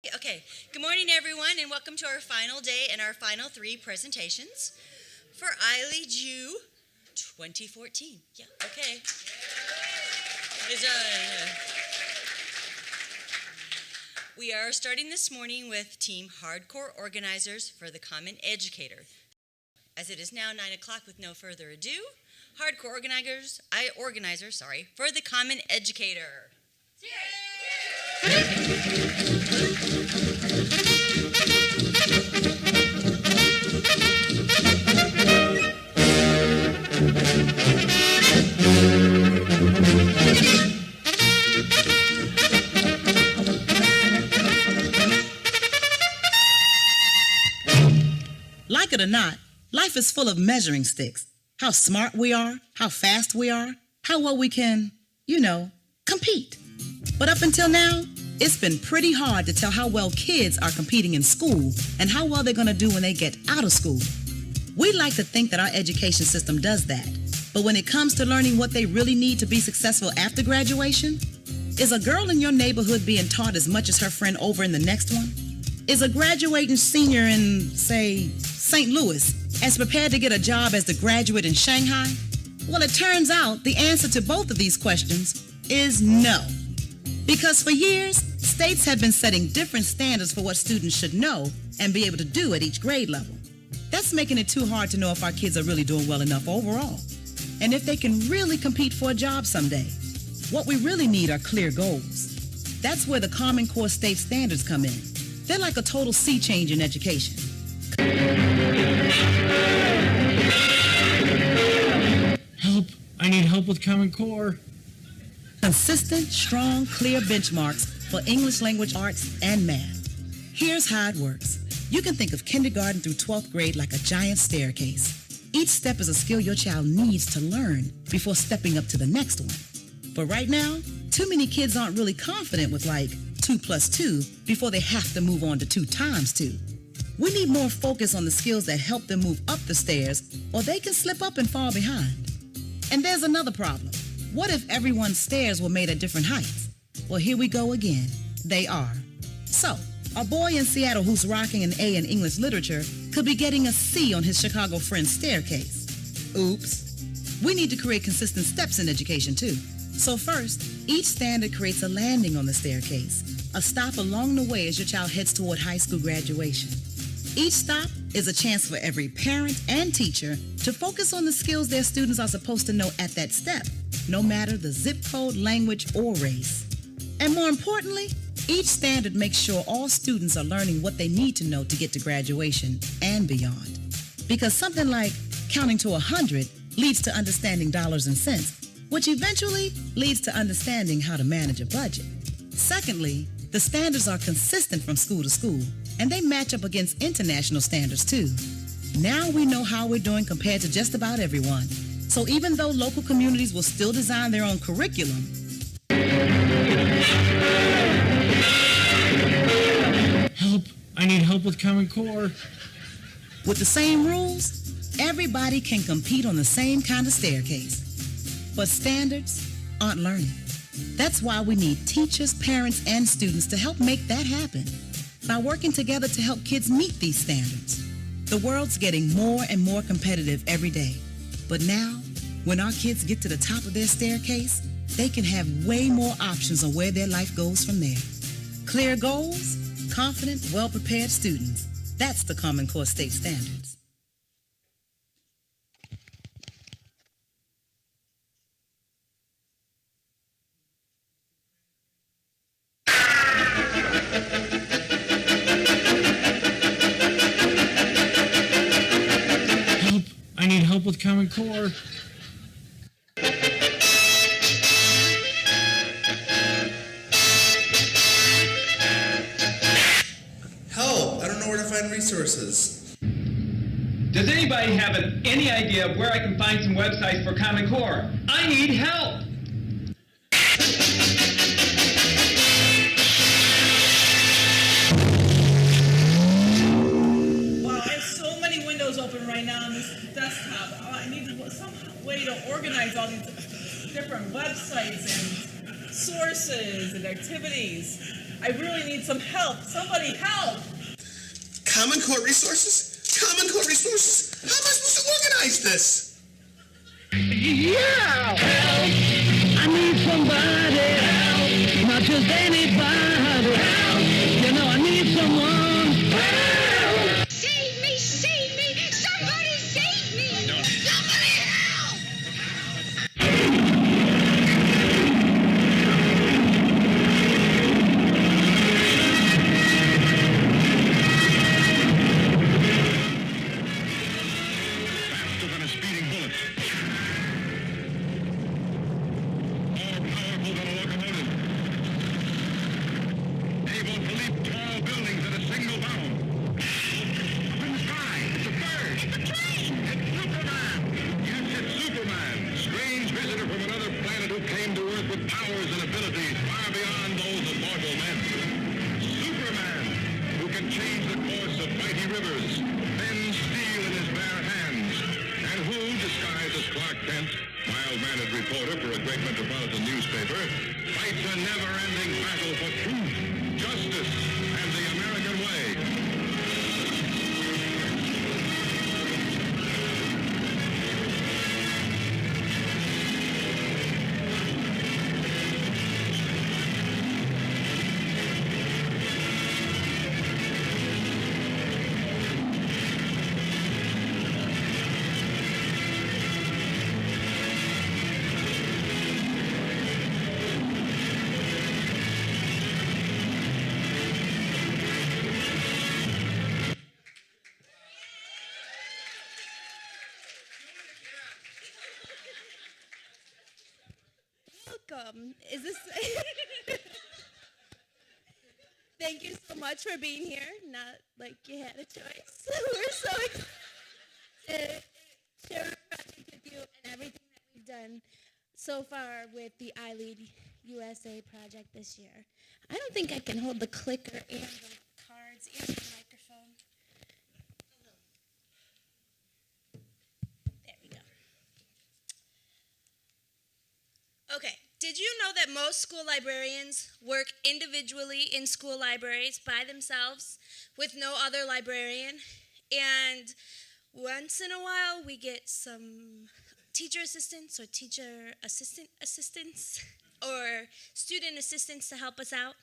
Okay, good morning everyone and welcome to our final day and our final three presentations for ILEAD 2014. Yeah, okay. We are starting this morning with Team Hardcore Organizers for the Common Educator. As it is now 9 o'clock, with no further ado, Hardcore Organizers, for the Common Educator. Like it or not, life is full of measuring sticks. How smart we are, how fast we are, how well we can, compete. But up until now, it's been pretty hard to tell how well kids are competing in school and how well they're going to do when they get out of school. We like to think that our education system does that. But when it comes to learning what they really need to be successful after graduation, is a girl in your neighborhood being taught as much as her friend over in the next one? Is a graduating senior in, say, St. Louis as prepared to get a job as the graduate in Shanghai? Well, it turns out the answer to both of these questions is no. Because for years, states have been setting different standards for what students should know and be able to do at each grade level. That's making it too hard to know if our kids are really doing well enough overall, and if they can really compete for a job someday. What we really need are clear goals. That's where the Common Core state standards come in. They're like a total sea change in education. Help! I need help with Common Core. Consistent, strong, clear benchmarks for English language arts and math. Here's how it works. You can think of kindergarten through 12th grade like a giant staircase. Each step is a skill your child needs to learn before stepping up to the next one. But right now, too many kids aren't really confident with 2 plus 2 before they have to move on to 2 times 2. We need more focus on the skills that help them move up the stairs, or they can slip up and fall behind. And there's another problem. What if everyone's stairs were made at different heights? Well, here we go again. They are. So, a boy in Seattle who's rocking an A in English literature could be getting a C on his Chicago friend's staircase. Oops. We need to create consistent steps in education, too. So first, each standard creates a landing on the staircase, a stop along the way as your child heads toward high school graduation. Each stop is a chance for every parent and teacher to focus on the skills their students are supposed to know at that step, no matter the zip code, language, or race. And more importantly, each standard makes sure all students are learning what they need to know to get to graduation and beyond. Because something like counting to 100 leads to understanding dollars and cents, which eventually leads to understanding how to manage a budget. Secondly, the standards are consistent from school to school, and they match up against international standards too. Now we know how we're doing compared to just about everyone. So even though local communities will still design their own curriculum, Help! I need help with Common Core. with the same rules, everybody can compete on the same kind of staircase. But standards aren't learning. That's why we need teachers, parents, and students to help make that happen by working together to help kids meet these standards. The world's getting more and more competitive every day. But now, when our kids get to the top of their staircase, they can have way more options on where their life goes from there. Clear goals, confident, well-prepared students. That's the Common Core state standards. Help! I need help with Common Core. Help! I don't know where to find resources. Does anybody have any idea of where I can find some websites for Common Core? I need help! Wow, I have so many windows open right now on this desktop. Oh, I need some way to organize all these different websites and sources and activities. I really need some help. Somebody help. Common Core resources? Common Core resources? How am I supposed to organize this? Yeah! Help! I need somebody help! Not just anybody help! You know I need someone help! Save me! Save me! Somebody save me! Somebody help! Faster than a speeding bullet. More powerful than a locomotive. Able to leap tall buildings at a single bound. Up in the sky, it's a bird. It's a train. It's Superman. Yes, it's Superman. Strange visitor from another planet who came to Earth with powers and abilities far beyond those of mortal men. Superman, who can change the course of mighty rivers, bend steel in his bare hands, and who, disguised as Clark Kent, mild-mannered reporter for a great metropolitan newspaper, fights a never-ending battle for truth, justice, and the American way. Welcome. Is this? Thank you so much for being here. Not like you had a choice. We're so excited to share our project with you and everything that we've done so far with the ILEAD USA project this year. I don't think I can hold the clicker and the cards and the microphone. There we go. Okay. Did you know that most school librarians work individually in school libraries by themselves with no other librarian? And once in a while we get some teacher assistants or teacher assistants or student assistants to help us out?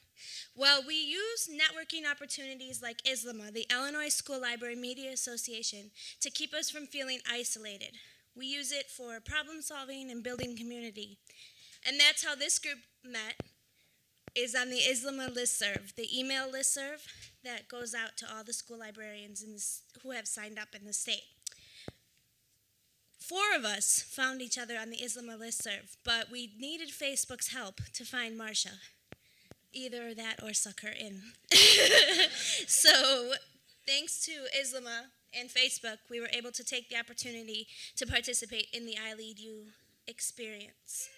Well, we use networking opportunities like ISLMA, the Illinois School Library Media Association, to keep us from feeling isolated. We use it for problem solving and building community. And that's how this group met, is on the ISLMA listserv, the email listserv that goes out to all the school librarians who have signed up in the state. 4 of us found each other on the ISLMA listserv, but we needed Facebook's help to find Marcia. Either that or suck her in. So thanks to ISLMA and Facebook, we were able to take the opportunity to participate in the ILEAD U experience.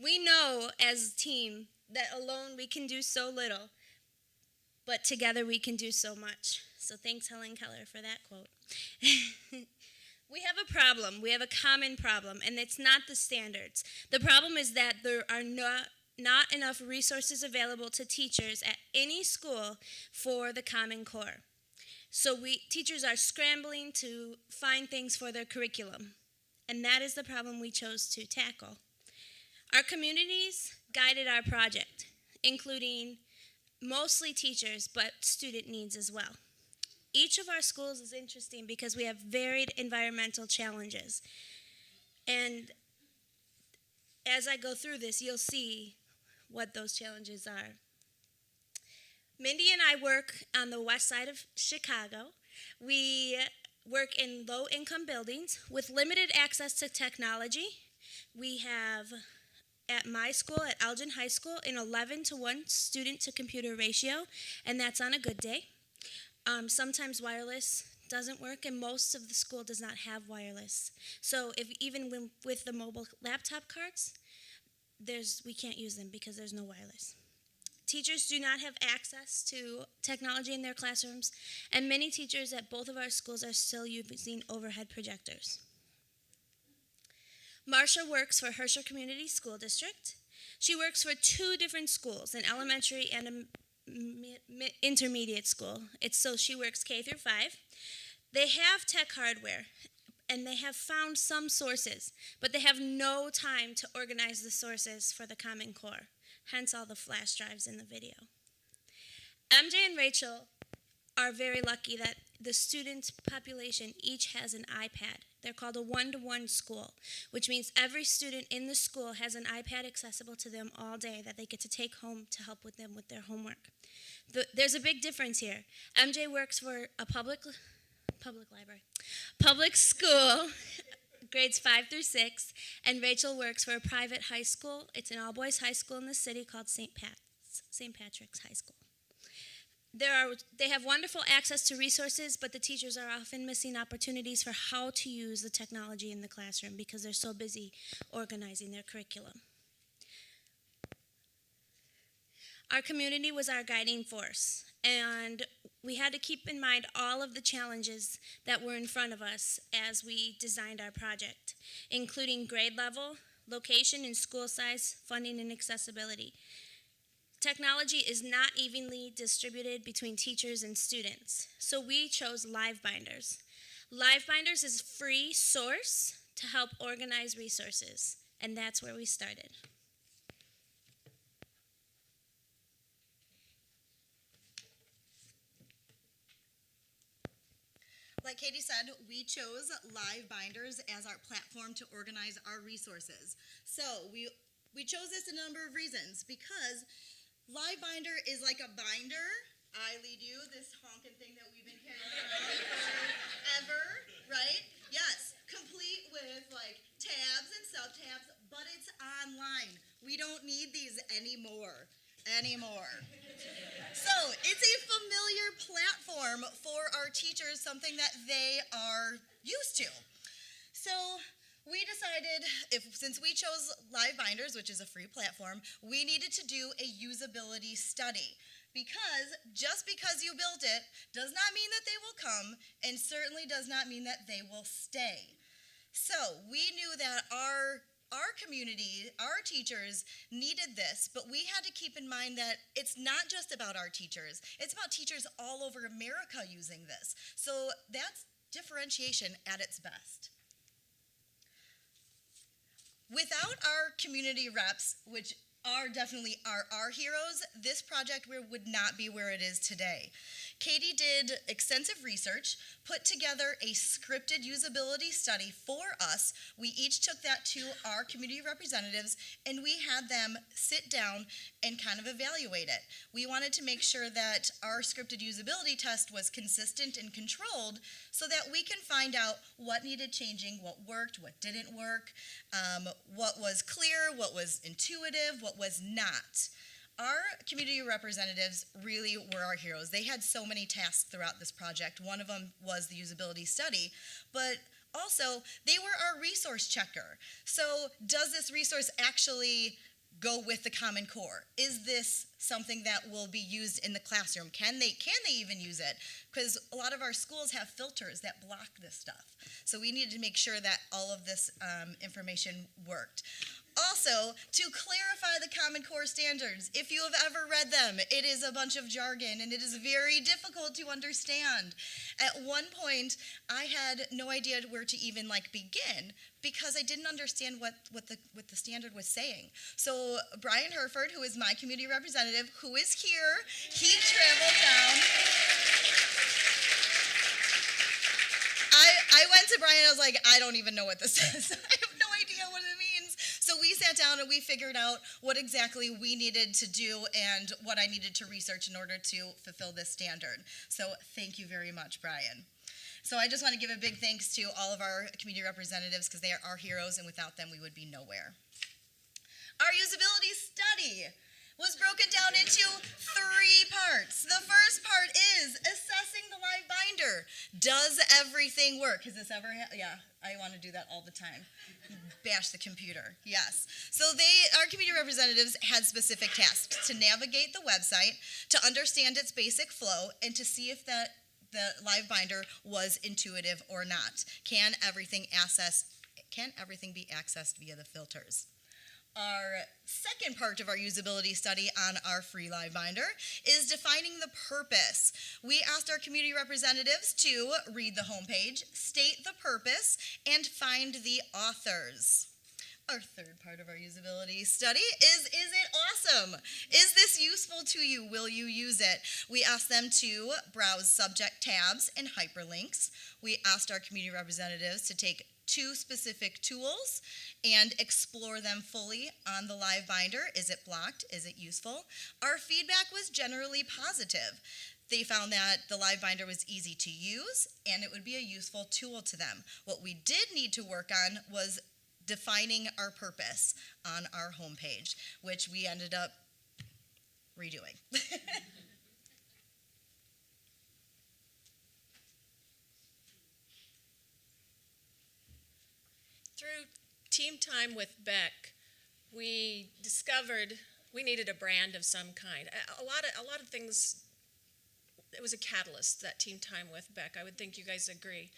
We know as a team that alone we can do so little, but together we can do so much. So thanks, Helen Keller, for that quote. We have a problem. We have a common problem, and it's not the standards. The problem is that there are not enough resources available to teachers at any school for the Common Core. So teachers are scrambling to find things for their curriculum. And that is the problem we chose to tackle. Our communities guided our project, including mostly teachers, but student needs as well. Each of our schools is interesting because we have varied environmental challenges. And as I go through this, you'll see what those challenges are. Mindy and I work on the west side of Chicago. We work in low-income buildings with limited access to technology. We have, at my school, at Elgin High School, an 11-to-1 student-to-computer ratio, and that's on a good day. Sometimes wireless doesn't work, and most of the school does not have wireless. So even with the mobile laptop cards, we can't use them because there's no wireless. Teachers do not have access to technology in their classrooms, and many teachers at both of our schools are still using overhead projectors. Marcia works for Herscher Community School District. She works for 2 different schools, an elementary and a intermediate school. So she works K through 5. They have tech hardware, and they have found some sources, but they have no time to organize the sources for the Common Core, hence all the flash drives in the video. MJ and Rachel are very lucky that the student population each has an iPad. They're called a one-to-one school, which means every student in the school has an iPad accessible to them all day that they get to take home to help with them with their homework. There's a big difference here. MJ works for a public school, grades 5 through 6, and Rachel works for a private high school. It's an all-boys high school in the city called St. Patrick's High School. They have wonderful access to resources, but the teachers are often missing opportunities for how to use the technology in the classroom because they're so busy organizing their curriculum. Our community was our guiding force, and we had to keep in mind all of the challenges that were in front of us as we designed our project, including grade level, location and school size, funding and accessibility. Technology is not evenly distributed between teachers and students, so we chose LiveBinders. LiveBinders is a free source to help organize resources, and that's where we started. Like Katie said, we chose LiveBinders as our platform to organize our resources. So we chose this a number of reasons, because LiveBinder is like a binder. ILEAD, this honking thing that we've been carrying around forever, right? Yes, complete with like tabs and subtabs, but it's online. We don't need these anymore. So it's a familiar platform for our teachers, something that they are used to. So we decided, since we chose LiveBinders, which is a free platform, we needed to do a usability study. Because just because you built it does not mean that they will come, and certainly does not mean that they will stay. So we knew that our community, our teachers needed this, but we had to keep in mind that it's not just about our teachers. It's about teachers all over America using this. So that's differentiation at its best. Without our community reps, which are definitely our heroes, this project would not be where it is today. Katie did extensive research, put together a scripted usability study for us. We each took that to our community representatives, and we had them sit down and kind of evaluate it. We wanted to make sure that our scripted usability test was consistent and controlled so that we can find out what needed changing, what worked, what didn't work, what was clear, what was intuitive, what was not. Our community representatives really were our heroes. They had so many tasks throughout this project. One of them was the usability study, but also they were our resource checker. So does this resource actually go with the Common Core? Is this something that will be used in the classroom? Can they even use it? Because a lot of our schools have filters that block this stuff. So we needed to make sure that all of this information worked. Also, to clarify the Common Core standards, if you have ever read them, it is a bunch of jargon and it is very difficult to understand. At one point, I had no idea where to even begin because I didn't understand what the standard was saying. So Brian Herford, who is my community representative, who is here, he traveled down. I went to Brian and I was like, I don't even know what this is. I have no idea what it means. So we sat down and we figured out what exactly we needed to do and what I needed to research in order to fulfill this standard. So thank you very much, Brian. So I just want to give a big thanks to all of our community representatives because they are our heroes, and without them we would be nowhere. Our usability study was broken down into 3 parts. The first part is assessing the LiveBinder. Does everything work? Has this ever yeah, I want to do that all the time. Bash the computer, yes. So our community representatives had specific tasks to navigate the website, to understand its basic flow, and to see if the LiveBinder was intuitive or not. Can everything be accessed via the filters? Our second part of our usability study on our free live binder is defining the purpose. We asked our community representatives to read the homepage, state the purpose, and find the authors. Our third part of our usability study is it awesome? Is this useful to you? Will you use it? We asked them to browse subject tabs and hyperlinks. We asked our community representatives to take 2 specific tools and explore them fully on the live binder. Is it blocked? Is it useful? Our feedback was generally positive. They found that the live binder was easy to use and it would be a useful tool to them. What we did need to work on was defining our purpose on our homepage, which we ended up redoing. Through Team Time with Beck, we discovered we needed a brand of some kind. A lot of things, it was a catalyst, that Team Time with Beck. I would think you guys agree.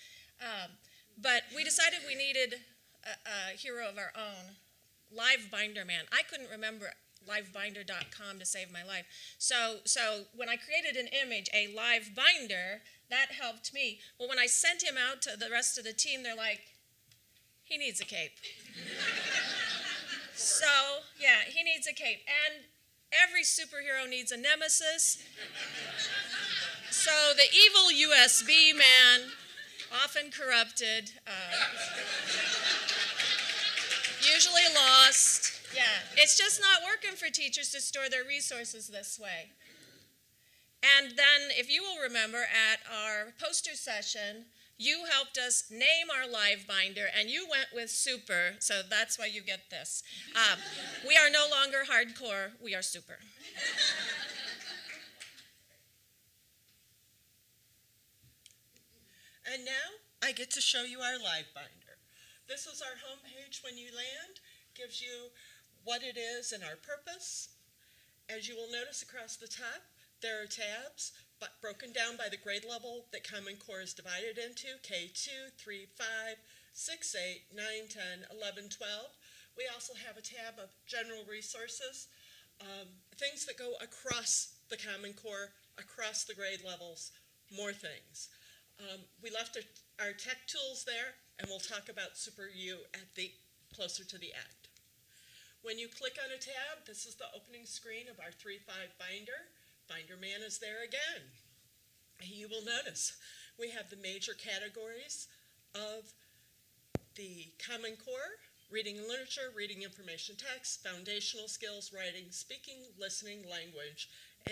But we decided we needed a hero of our own, Live Binder Man. I couldn't remember livebinder.com to save my life. So when I created an image, a live binder, that helped me. Well, when I sent him out to the rest of the team, they're like, he needs a cape. So, yeah, he needs a cape. And every superhero needs a nemesis. So the evil USB man, often corrupted, usually lost. Yeah, it's just not working for teachers to store their resources this way. And then, if you will remember, at our poster session, you helped us name our live binder, and you went with super, so that's why you get this. We are no longer hardcore, we are super. And now, I get to show you our live binder. This is our homepage when you land, gives you what it is and our purpose. As you will notice across the top, there are tabs, but broken down by the grade level that Common Core is divided into, K2, 3, 5, 6, 8, 9, 10, 11, 12. We also have a tab of general resources, things that go across the Common Core, across the grade levels, more things. We left our tech tools there, and we'll talk about Super U at closer to the end. When you click on a tab, this is the opening screen of our 3.5 binder. Binder Man is there again. You will notice we have the major categories of the Common Core: reading and literature, reading information text, foundational skills, writing, speaking, listening, language,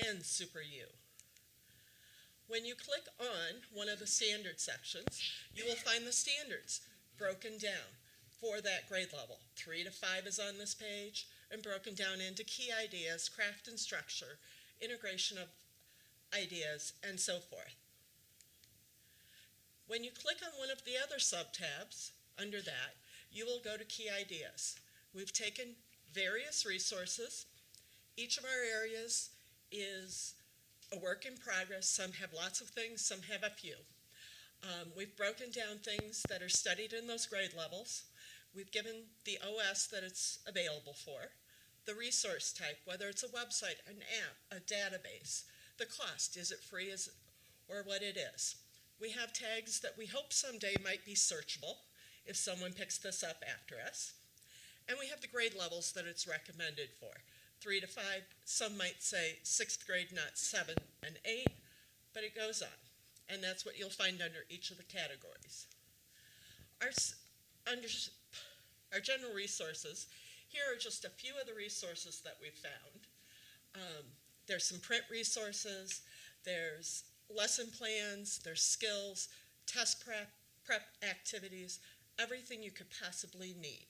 and Super U. When you click on one of the standard sections, you will find the standards broken down for that grade level. 3 to 5 is on this page, and broken down into key ideas, craft and structure, integration of ideas, and so forth. When you click on one of the other sub-tabs under that, you will go to key ideas. We've taken various resources. Each of our areas is a work in progress. Some have lots of things, some have a few. We've broken down things that are studied in those grade levels. We've given the OS that it's available for, the resource type, whether it's a website, an app, a database, the cost, is it free, or what it is. We have tags that we hope someday might be searchable if someone picks this up after us. And we have the grade levels that it's recommended for. 3 to 5, some might say 6th grade, not 7 and 8, but it goes on. And that's what you'll find under each of the categories. Our general resources, here are just a few of the resources that we've found. There's some print resources, there's lesson plans, there's skills, test prep activities, everything you could possibly need.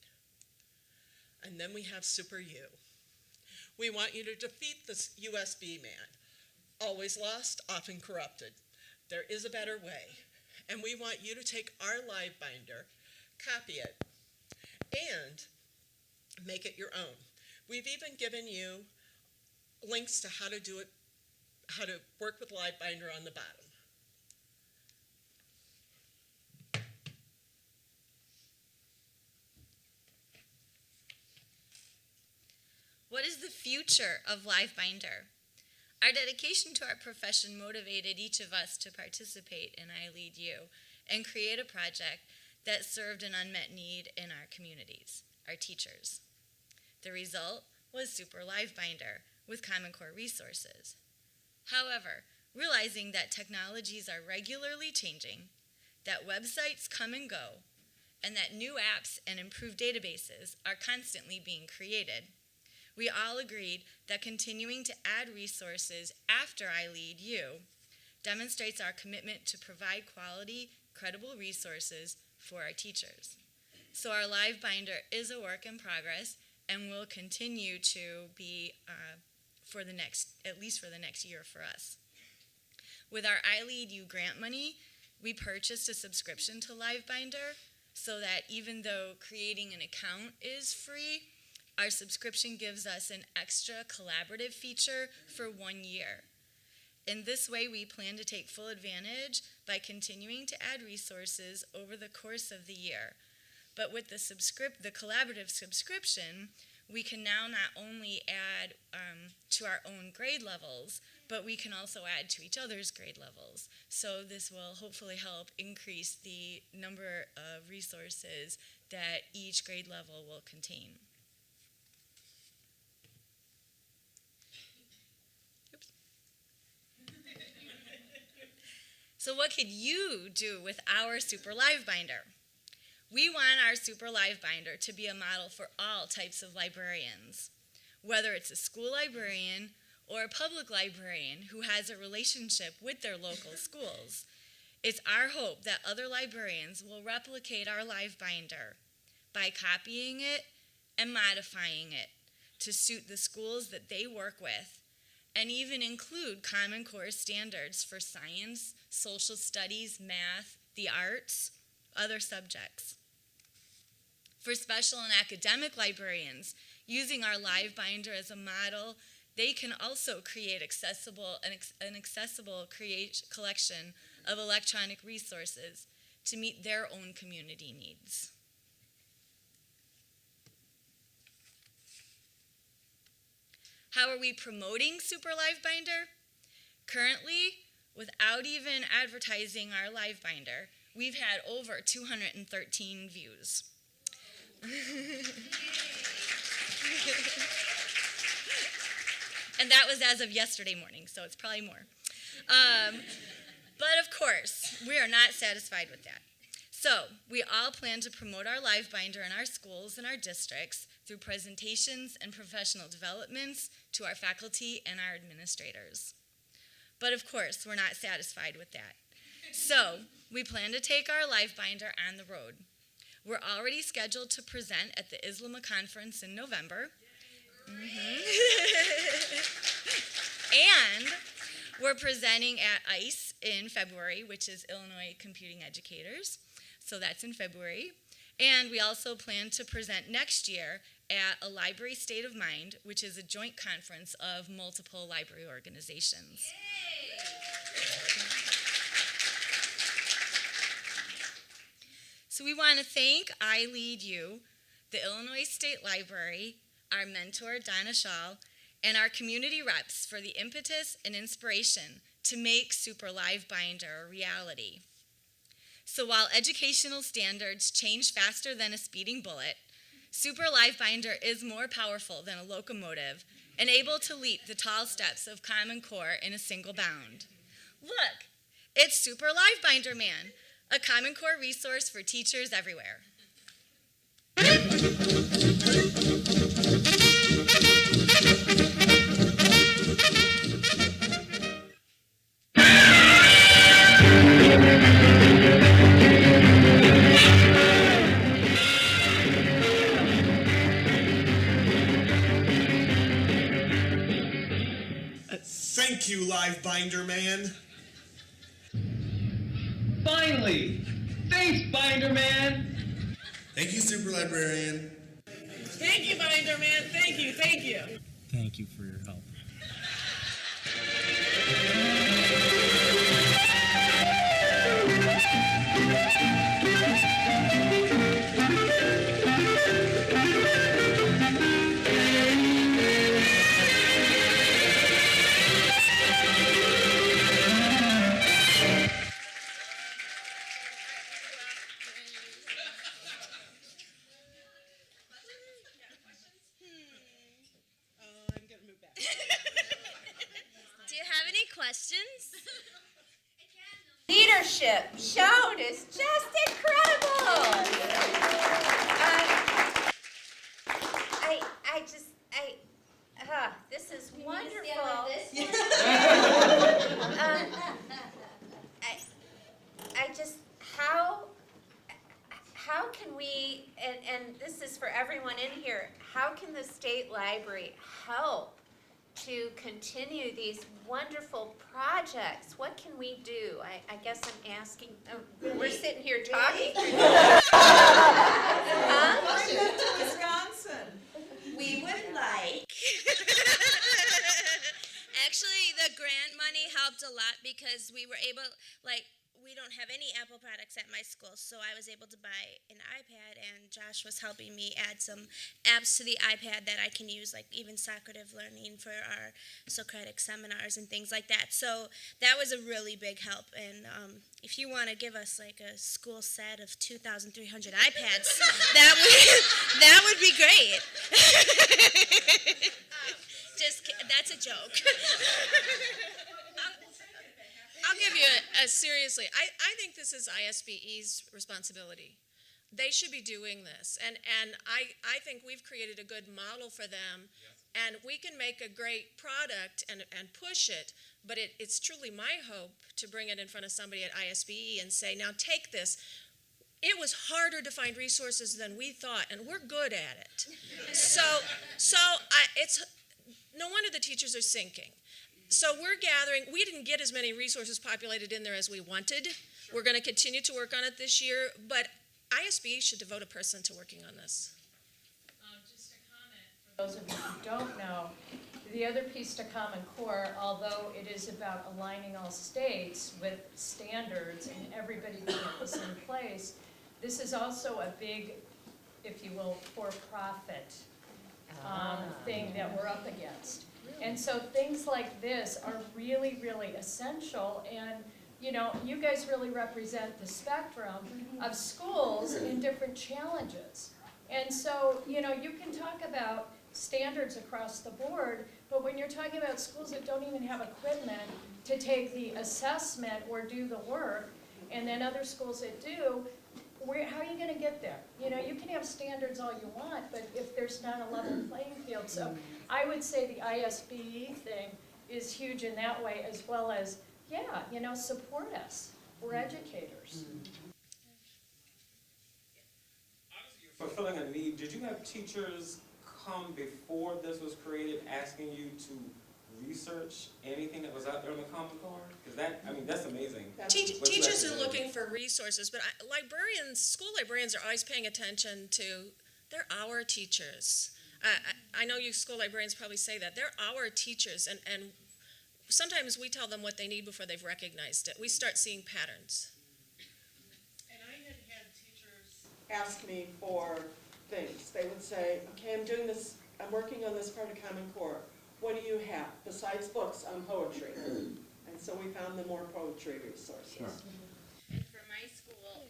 And then we have Super U. We want you to defeat this USB man. Always lost, often corrupted. There is a better way. And we want you to take our live binder, copy it, and make it your own. We've even given you links to how to do it, how to work with live binder on the bottom. future of LiveBinder. Our dedication to our profession motivated each of us to participate in ILEAD U and create a project that served an unmet need in our communities, our teachers. The result was Super LiveBinder with Common Core resources. However, realizing that technologies are regularly changing, that websites come and go, and that new apps and improved databases are constantly being created, we all agreed that continuing to add resources after ILEAD U demonstrates our commitment to provide quality, credible resources for our teachers. So our LiveBinder is a work in progress and will continue to be at least for the next year for us. With our ILEAD U grant money, we purchased a subscription to LiveBinder so that even though creating an account is free, our subscription gives us an extra collaborative feature for 1 year. In this way, we plan to take full advantage by continuing to add resources over the course of the year. But with the collaborative subscription, we can now not only add to our own grade levels, but we can also add to each other's grade levels. So this will hopefully help increase the number of resources that each grade level will contain. Oops. So what could you do with our Super LiveBinder? We want our Super LiveBinder to be a model for all types of librarians, whether it's a school librarian or a public librarian who has a relationship with their local schools. It's our hope that other librarians will replicate our LiveBinder by copying it and modifying it to suit the schools that they work with, and even include Common Core standards for science, social studies, math, the arts, other subjects. For special and academic librarians, using our LiveBinder as a model, they can also create an accessible collection of electronic resources to meet their own community needs. How are we promoting Super LiveBinder? Currently, without even advertising our LiveBinder, we've had over 213 views. And that was as of yesterday morning, so it's probably more. But of course, we are not satisfied with that. So we all plan to promote our LiveBinder in our schools and our districts through presentations and professional developments to our faculty and our administrators. But of course, we're not satisfied with that. So we plan to take our LiveBinder on the road. We're already scheduled to present at the ISLMA conference in November. And we're presenting at ICE in February, which is Illinois Computing Educators. So that's in February. And we also plan to present next year at a Library State of Mind, which is a joint conference of multiple library organizations. So we want to thank ILEAD U, the Illinois State Library, our mentor, Donna Schall, and our community reps for the impetus and inspiration to make Super LiveBinder a reality. So while educational standards change faster than a speeding bullet, Super LiveBinder is more powerful than a locomotive and able to leap the tall steps of Common Core in a single bound. Look, it's Super LiveBinder Man, a Common Core resource for teachers everywhere. Thank you, LiveBinder Man. Finally! Thanks, Binder Man! Thank you, Super Librarian. Thank you, Binder Man. Thank you. Thank you. Thank you for your help. any questions? Leadership shown is just incredible. This is wonderful. How can we, and this is for everyone in here, how can the state library help to continue these wonderful projects? What can we do? I guess I'm asking, we're sitting here talking. Wisconsin. We would like. Actually, the grant money helped a lot because we were able, we don't have any Apple products at my school, so I was able to buy an iPad, and Josh was helping me add some apps to the iPad that I can use, like even Socrative Learning for our Socratic seminars and things like that. So that was a really big help, and if you want to give us like a school set of 2,300 iPads, that would be great. That's a joke. I'll give you seriously, I think this is ISBE's responsibility. They should be doing this, and I think we've created a good model for them, and we can make a great product and push it, but it's truly my hope to bring it in front of somebody at ISBE and say, now take this. It was harder to find resources than we thought, and we're good at it. It's no wonder the teachers are sinking. So we're gathering, we didn't get as many resources populated in there as we wanted. Sure. We're going to continue to work on it this year, but ISB should devote a person to working on this. Just a comment for those of you who don't know, the other piece to Common Core, although it is about aligning all states with standards and everybody being at the same place, this is also a big, if you will, for-profit thing that we're up against. And so things like this are really, really essential, and you guys really represent the spectrum of schools in different challenges. And so, you can talk about standards across the board, but when you're talking about schools that don't even have equipment to take the assessment or do the work, and then other schools that do, how are you going to get there? You can have standards all you want, but if there's not a level playing field. So I would say the ISBE thing is huge in that way, as well as, support us. We're educators. Fulfilling a need, did you have teachers come before this was created asking you to research anything that was out there on the Common Core? Because that's amazing. Teachers are looking for resources, but school librarians are always paying attention to, they're our teachers. I know you school librarians probably say that. They're our teachers, and sometimes we tell them what they need before they've recognized it. We start seeing patterns. And I had teachers ask me for things. They would say, okay, I'm working on this part of Common Core. What do you have besides books on poetry? And so we found them more poetry resources. Sure. And for my school,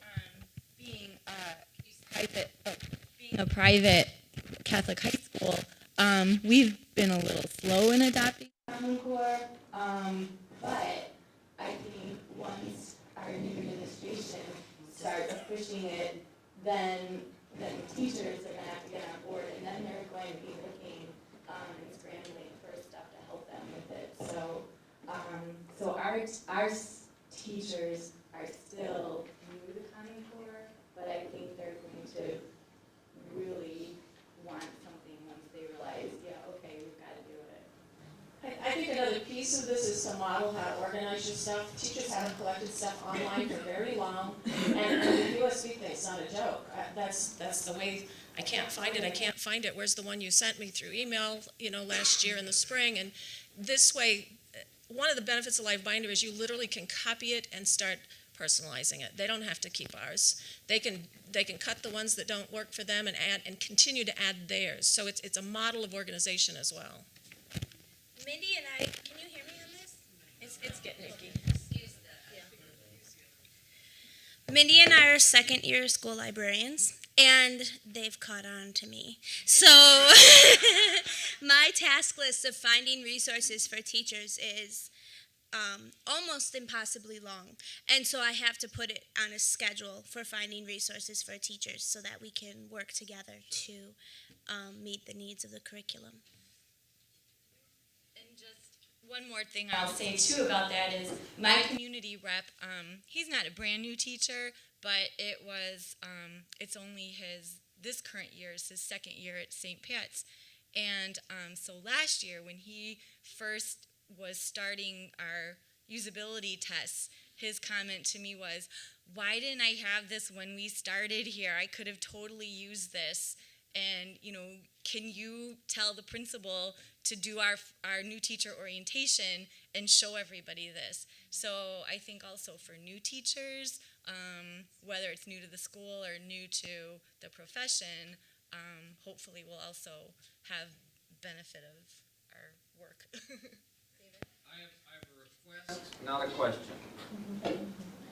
being a private Catholic high school, we've been a little slow in adopting Common Core, but I think once our new administration starts pushing it, then the teachers are going to have to get on board, and then they're going to be looking and scrambling for stuff to help them with it. So our teachers are still new to Common Core, but I think they're going to really want something once they realize, okay, we've got to do it. I think another piece of this is to model how to organize your stuff. Teachers haven't collected stuff online for very long, and the USB thing's not a joke. That's the way. I can't find it. Where's the one you sent me through email, last year in the spring? And this way, one of the benefits of Live Binder is you literally can copy it and start personalizing it. They don't have to keep ours. They can cut the ones that don't work for them and add and continue to add theirs. So it's a model of organization as well. Mindy and I, can you hear me on this? It's getting icky. Mindy and I are second-year school librarians, and they've caught on to me. So my task list of finding resources for teachers is almost impossibly long. And so I have to put it on a schedule for finding resources for teachers so that we can work together to meet the needs of the curriculum. And just one more thing I'll say too about that is my community rep, he's not a brand new teacher, but it's only this current year is his second year at St. Pat's. And so last year when he first was starting our usability tests, his comment to me was, why didn't I have this when we started here? I could have totally used this. And, can you tell the principal to do our new teacher orientation and show everybody this? So I think also for new teachers, whether it's new to the school or new to the profession, hopefully we'll also have benefit of our work. I have a request, not a question.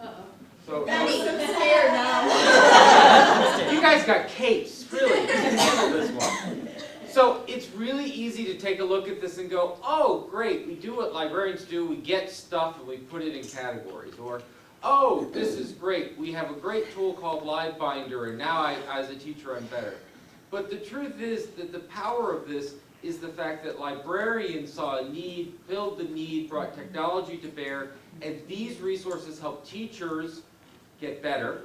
Uh-oh. So, scared now. you guys got capes, really. You can handle this one. So it's really easy to take a look at this and go, oh, great, we do what librarians do. We get stuff and we put it in categories. Or, oh, this is great. We have a great tool called ILEAD Binder, and now as a teacher, I'm better. But the truth is that the power of this is the fact that librarians saw a need, filled the need, brought technology to bear, and these resources help teachers get better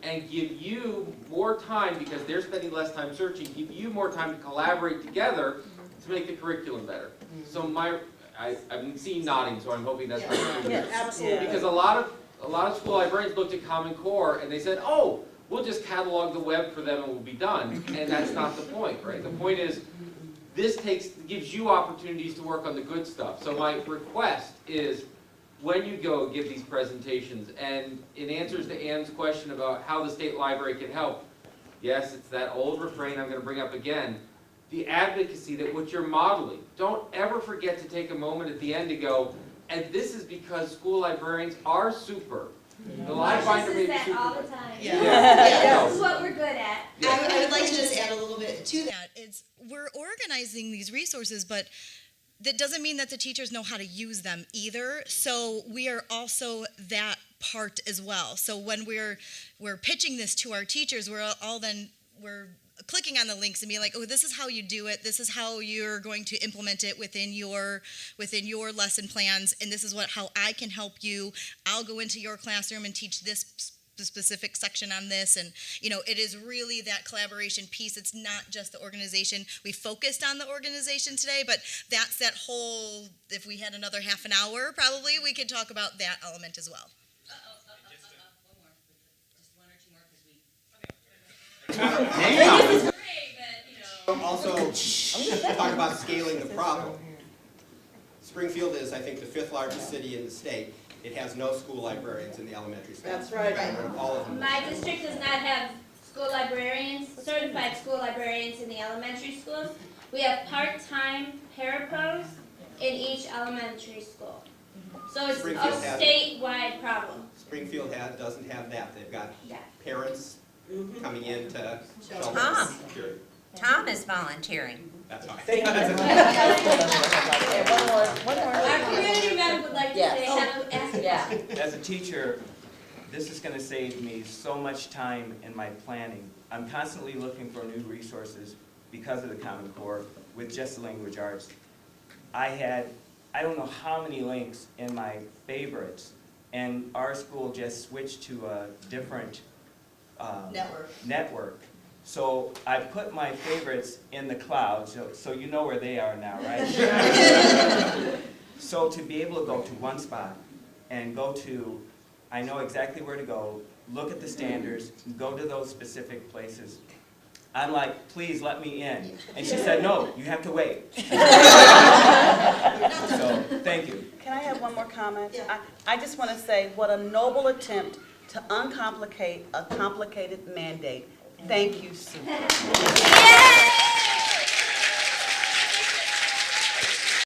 and give you more time, because they're spending less time searching, give you more time to collaborate together to make the curriculum better. So I've been seeing nodding, so I'm hoping that's not true. Yes, absolutely. Because a lot of school librarians looked at Common Core and they said, oh, we'll just catalog the web for them and we'll be done. And that's not the point, right? The point is, this gives you opportunities to work on the good stuff. So my request is, when you go give these presentations, and in answers to Ann's question about how the state library can help, yes, it's that old refrain I'm going to bring up again, the advocacy that what you're modeling, don't ever forget to take a moment at the end to go, and this is because school librarians are super. The live binder may be super. all the time. Yeah. This is what we're good at. I would like to just add a little bit to that. We're organizing these resources, but that doesn't mean that the teachers know how to use them either. So we are also that part as well. So when we're pitching this to our teachers, we're clicking on the links and being like, oh, this is how you do it. This is how you're going to implement it within your lesson plans, and this is how I can help you. I'll go into your classroom and teach this specific section on this, and it is really that collaboration piece. It's not just the organization. We focused on the organization today, but that's that whole, if we had another half an hour, probably we could talk about that element as well. Also, talk about scaling the problem. Springfield is, I think, the 5th largest city in the state. It has no school librarians in the elementary school. That's right. All of them. My district does not have school librarians, certified school librarians in the elementary schools. We have part-time parapros in each elementary school. So it's a statewide problem. Springfield doesn't have that. They've got parents coming in to show security. Tom is volunteering. That's fine. One more. Our community rep would like to say, ask a question. As a teacher, this is going to save me so much time in my planning. I'm constantly looking for new resources because of the Common Core with just the language arts. I don't know how many links in my favorites, and our school just switched to a different network. So I put my favorites in the cloud, so you know where they are now, right? So to be able to go to one spot and go to, I know exactly where to go, look at the standards, go to those specific places. I'm like, please let me in. And she said, no, you have to wait. So, thank you. Can I have one more comment? Yeah. I just want to say what a noble attempt to uncomplicate a complicated mandate. Thank you, Sue.